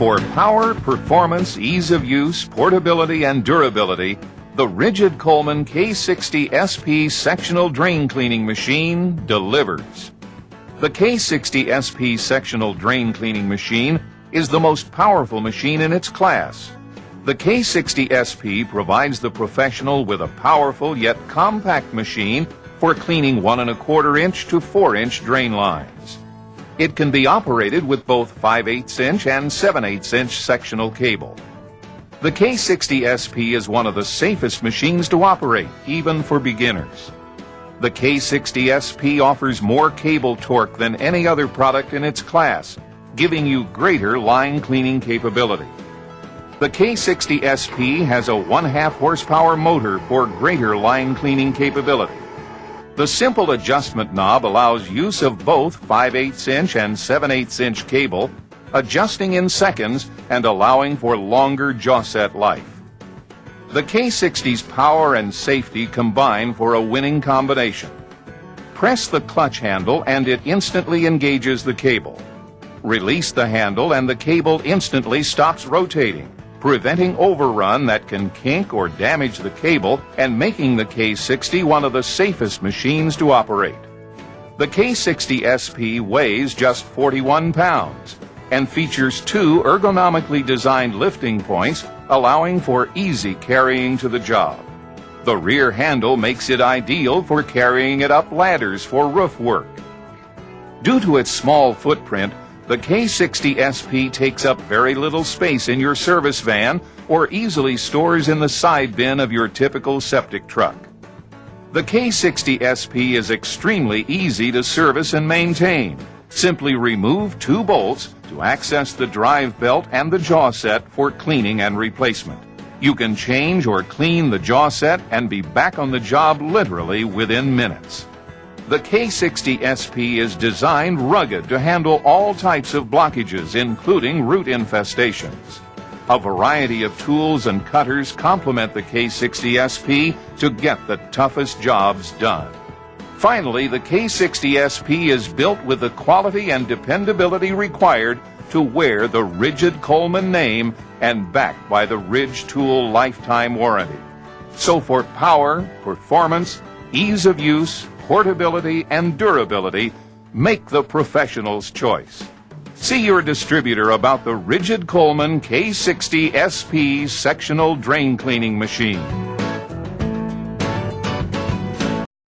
For power, performance, ease of use, portability, and durability, the Ridgid K-60SP sectional drain cleaning machine delivers. The K-60SP sectional drain cleaning machine is the most powerful machine in its class. The K-60SP provides the professional with a powerful yet compact machine for cleaning 1 1/4 inch to 4 inch drain lines. It can be operated with both 5/8 inch and 7/8 inch sectional cable. The K-60SP is one of the safest machines to operate, even for beginners. The K-60SP offers more cable torque than any other product in its class, giving you greater line cleaning capability. The K-60SP has a 1/2 horsepower motor for greater line cleaning capability. The simple adjustment knob allows use of both 5/8 inch and 7/8 inch cable, adjusting in seconds and allowing for longer jaw set life. The K-60's power and safety combine for a winning combination. Press the clutch handle and it instantly engages the cable. Release the handle and the cable instantly stops rotating, preventing overrun that can kink or damage the cable and making the K-60 one of the safest machines to operate. The K-60SP weighs just 41 pounds and features 2 ergonomically designed lifting points, allowing for easy carrying to the job. The rear handle makes it ideal for carrying it up ladders for roof work. Due to its small footprint, the K-60SP takes up very little space in your service van or easily stores in the side bin of your typical septic truck. The K-60SP is extremely easy to service and maintain. Simply remove 2 bolts to access the drive belt and the jaw set for cleaning and replacement. You can change or clean the jaw set and be back on the job literally within minutes. The K-60SP is designed rugged to handle all types of blockages, including root infestations. A variety of tools and cutters complement the K-60SP to get the toughest jobs done. Finally, the K-60SP is built with the quality and dependability required to wear the Ridgid Coleman name and backed by the Ridge Tool lifetime warranty. So for power, performance, ease of use, portability, and durability, make the professional's choice. See your distributor about the Ridgid Coleman K-60SP sectional drain cleaning machine.